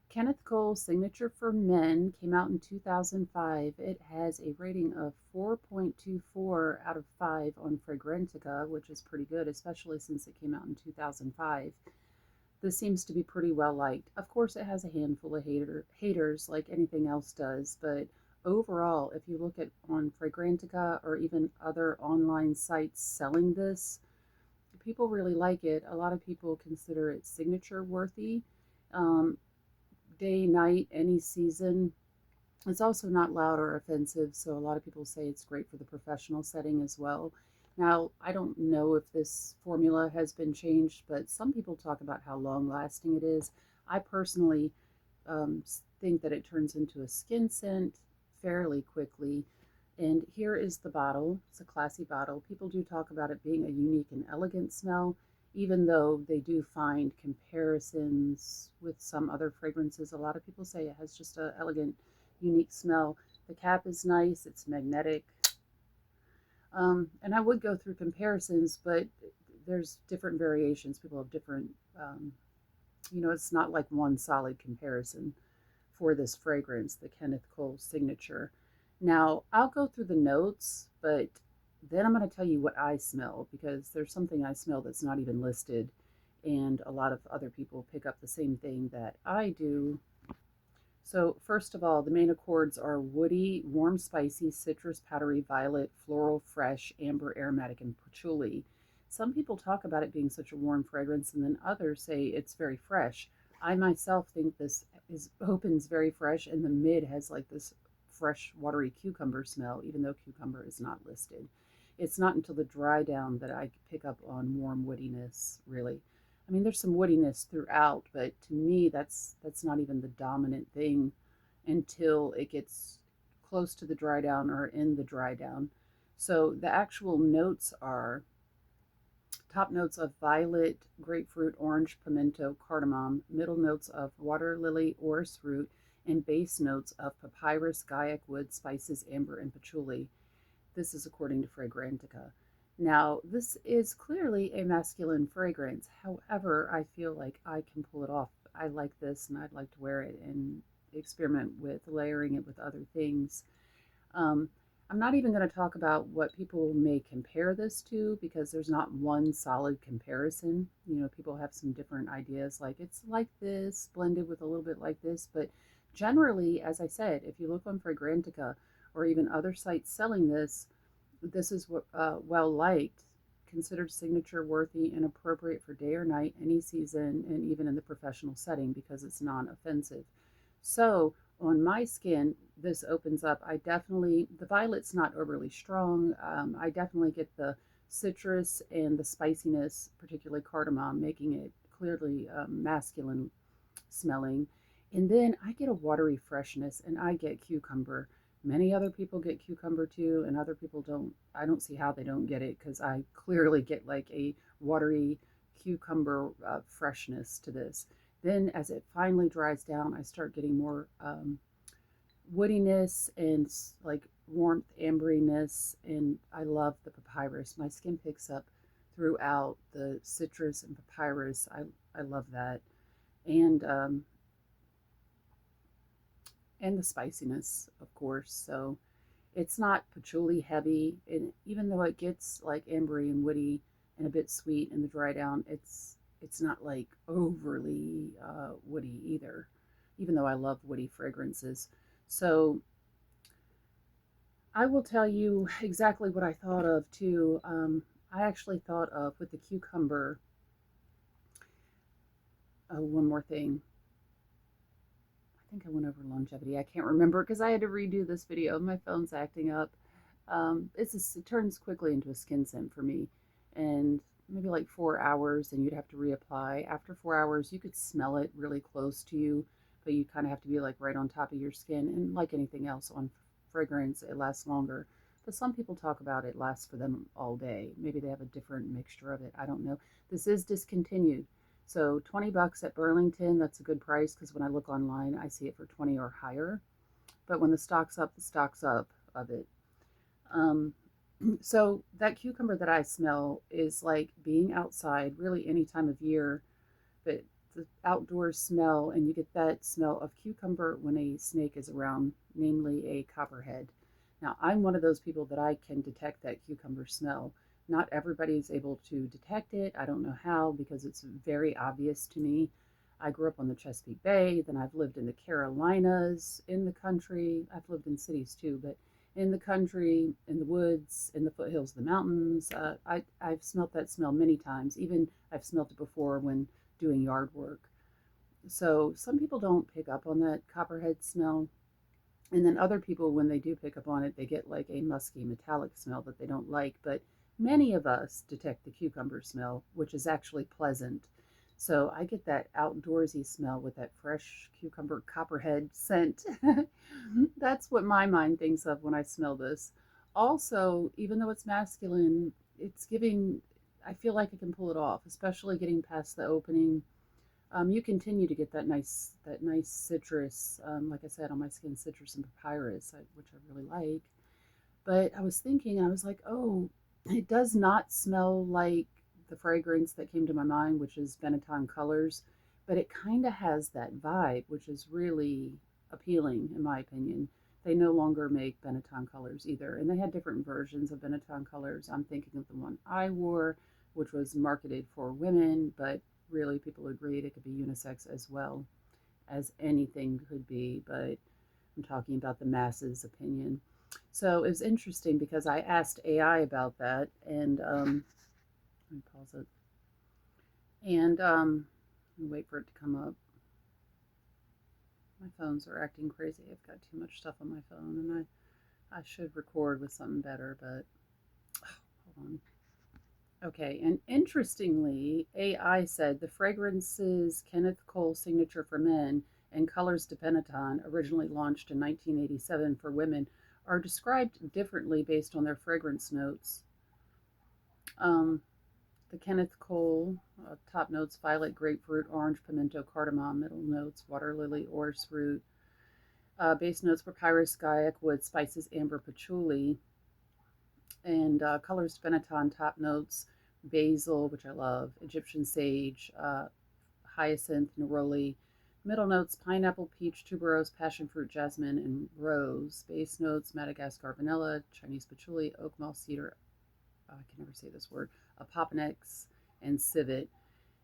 Kenneth Cole Signature for Men came out in 2005. It has a rating of 4.24 out of 5 on Fragrantica, which is pretty good, especially since it came out in 2005. This seems to be pretty well liked. Of course, it has a handful of haters like anything else does, but overall, if you look at on Fragrantica or even other online sites selling this, people really like it. A lot of people consider it signature worthy. Um, Day, night, any season. It's also not loud or offensive, so a lot of people say it's great for the professional setting as well. Now, I don't know if this formula has been changed, but some people talk about how long lasting it is. I personally think that it turns into a skin scent fairly quickly. And here is the bottle. It's a classy bottle. People do talk about it being a unique and elegant smell, even though they do find comparisons with some other fragrances. A lot of people say it has just an elegant, unique smell. The cap is nice, it's magnetic. And I would go through comparisons, but there's different variations. People have different, it's not like one solid comparison for this fragrance, the Kenneth Cole Signature. Now, I'll go through the notes, but then I'm going to tell you what I smell because there's something I smell that's not even listed, and a lot of other people pick up the same thing that I do. So, first of all, the main accords are woody, warm, spicy, citrus, powdery, violet, floral, fresh, amber, aromatic, and patchouli. Some people talk about it being such a warm fragrance, and then others say it's very fresh. I myself think this is opens very fresh, and the mid has like this fresh, watery cucumber smell, even though cucumber is not listed. It's not until the dry down that I pick up on warm woodiness, really. I mean, there's some woodiness throughout, but to me, that's not even the dominant thing until it gets close to the dry down or in the dry down. So the actual notes are top notes of violet, grapefruit, orange, pimento, cardamom, middle notes of water lily, orris root, and base notes of papyrus, gaiac wood, spices, amber, and patchouli. This is according to Fragrantica. Now, this is clearly a masculine fragrance. However, I feel like I can pull it off. I like this and I'd like to wear it and experiment with layering it with other things. Um, I'm not even going to talk about what people may compare this to because there's not one solid comparison. People have some different ideas, like it's like this, blended with a little bit like this. But generally, as I said, if you look on Fragrantica or even other sites selling this, this is well liked, considered signature worthy and appropriate for day or night, any season, and even in the professional setting because it's non offensive. So, on my skin, this opens up. The violet's not overly strong. I definitely get the citrus and the spiciness, particularly cardamom, making it clearly masculine smelling. And then I get a watery freshness and I get cucumber. Many other people get cucumber too, and other people don't. I don't see how they don't get it because I clearly get like a watery cucumber freshness to this. Then, as it finally dries down, I start getting more woodiness and like warmth, amberiness, and I love the papyrus. My skin picks up throughout the citrus and papyrus. I love that, and um, and the spiciness, of course. So it's not patchouli heavy, and even though it gets like ambery and woody and a bit sweet in the dry down, it's not like overly woody either. Even though I love woody fragrances, so I will tell you exactly what I thought of too. I actually thought of with the cucumber. One more thing. I think I went over longevity. I can't remember because I had to redo this video. My phone's acting up. It turns quickly into a skin scent for me, and maybe like 4 hours, and you'd have to reapply. After 4 hours, you could smell it really close to you, but you kind of have to be like right on top of your skin. And like anything else on fragrance, it lasts longer. But some people talk about it lasts for them all day. Maybe they have a different mixture of it. I don't know. This is discontinued. So $20 at Burlington, that's a good price because when I look online, I see it for 20 or higher. But when the stock's up, the stock's up of it. Um, so that cucumber that I smell is like being outside really any time of year, but the outdoor smell, and you get that smell of cucumber when a snake is around, namely a copperhead. Now, I'm one of those people that I can detect that cucumber smell. Not everybody is able to detect it. I don't know how because it's very obvious to me. I grew up on the Chesapeake Bay, then I've lived in the Carolinas, in the country. I've lived in cities too, but in the country, in the woods, in the foothills of the mountains. I've smelt that smell many times. Even I've smelt it before when doing yard work. So some people don't pick up on that copperhead smell. And then other people, when they do pick up on it, they get like a musky metallic smell that they don't like. But many of us detect the cucumber smell, which is actually pleasant. So I get that outdoorsy smell with that fresh cucumber copperhead scent. That's what my mind thinks of when I smell this. Also, even though it's masculine, it's giving, I feel like I can pull it off, especially getting past the opening. You continue to get that nice citrus, like I said, on my skin, citrus and papyrus, which I really like. But I was thinking, I was like, oh, it does not smell like the fragrance that came to my mind, which is Benetton Colors, but it kind of has that vibe, which is really appealing, in my opinion. They no longer make Benetton Colors either, and they had different versions of Benetton Colors. I'm thinking of the one I wore, which was marketed for women, but really people agreed it could be unisex as well as anything could be, but I'm talking about the masses' opinion. So it was interesting because I asked AI about that, and let me pause it, and wait for it to come up. My phones are acting crazy. I've got too much stuff on my phone, and I should record with something better, but hold on. Okay, and interestingly, AI said the fragrances Kenneth Cole Signature for Men and Colors de Benetton, originally launched in 1987 for women, are described differently based on their fragrance notes. Um, the Kenneth Cole top notes: violet, grapefruit, orange, pimento, cardamom. Middle notes: water lily, orris root. Base notes: papyrus, guaiac wood, spices, amber, patchouli. And colors to Benetton top notes: basil, which I love, Egyptian sage, hyacinth, neroli. Middle notes: pineapple, peach, tuberose, passion fruit, jasmine, and rose. Base notes: Madagascar vanilla, Chinese patchouli, oak moss, cedar, I can never say this word, Apoponex, and civet.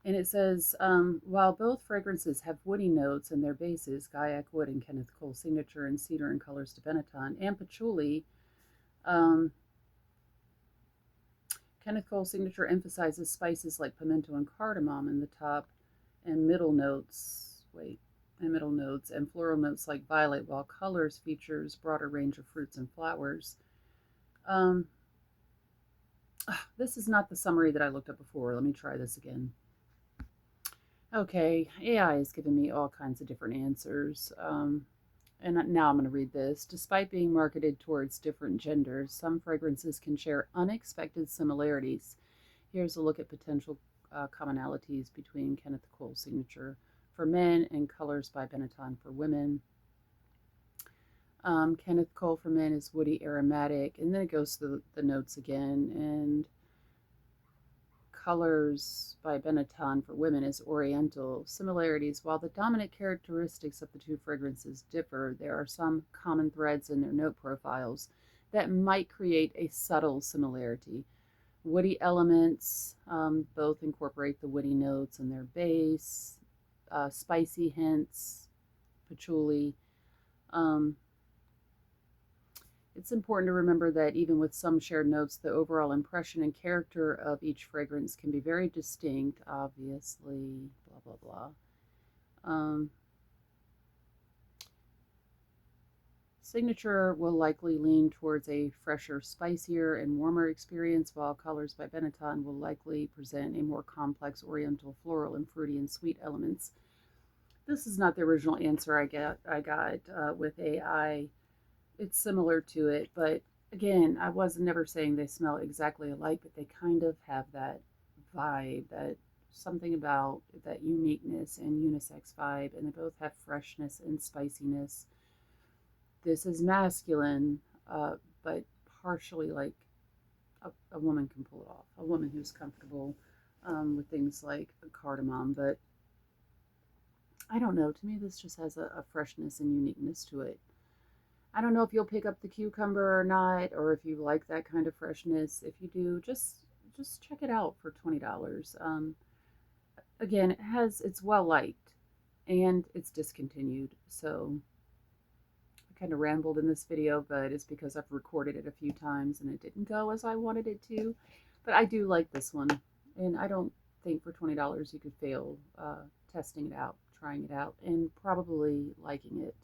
And it says, while both fragrances have woody notes in their bases, guaiac wood and Kenneth Cole Signature, and cedar and colors to Benetton, and patchouli, um, Kenneth Cole Signature emphasizes spices like pimento and cardamom in the top and middle notes. Middle notes and floral notes like violet, while colors features broader range of fruits and flowers. Um, this is not the summary that I looked up before. Let me try this again. Okay, AI is giving me all kinds of different answers. And now I'm going to read this. Despite being marketed towards different genders, some fragrances can share unexpected similarities. Here's a look at potential commonalities between Kenneth Cole Signature for men and Colors by Benetton for women. Kenneth Cole for men is woody aromatic, and then it goes through the notes again. And Colors by Benetton for women is oriental. Similarities: while the dominant characteristics of the two fragrances differ, there are some common threads in their note profiles that might create a subtle similarity. Woody elements, both incorporate the woody notes in their base. Spicy hints, patchouli. Um, It's important to remember that even with some shared notes, the overall impression and character of each fragrance can be very distinct, obviously, blah, blah, blah. Signature will likely lean towards a fresher, spicier, and warmer experience, while Colors by Benetton will likely present a more complex oriental, floral, and fruity and sweet elements. This is not the original answer I got with AI. It's similar to it, but again, I was never saying they smell exactly alike, but they kind of have that vibe, that something about that uniqueness and unisex vibe, and they both have freshness and spiciness. This is masculine, but partially like a woman can pull it off, a woman who's comfortable with things like cardamom, but I don't know. To me, this just has a freshness and uniqueness to it. I don't know if you'll pick up the cucumber or not, or if you like that kind of freshness. If you do, just check it out for $20. Again, it's well liked and it's discontinued. So I kind of rambled in this video, but it's because I've recorded it a few times and it didn't go as I wanted it to. But I do like this one, and I don't think for $20 you could fail testing it out, trying it out, and probably liking it.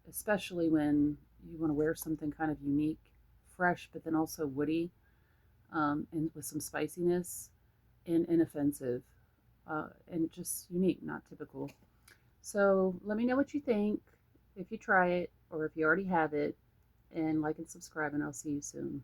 Especially when you want to wear something kind of unique, fresh, but then also woody, and with some spiciness and inoffensive, and just unique, not typical. So let me know what you think if you try it or if you already have it, and like and subscribe, and I'll see you soon.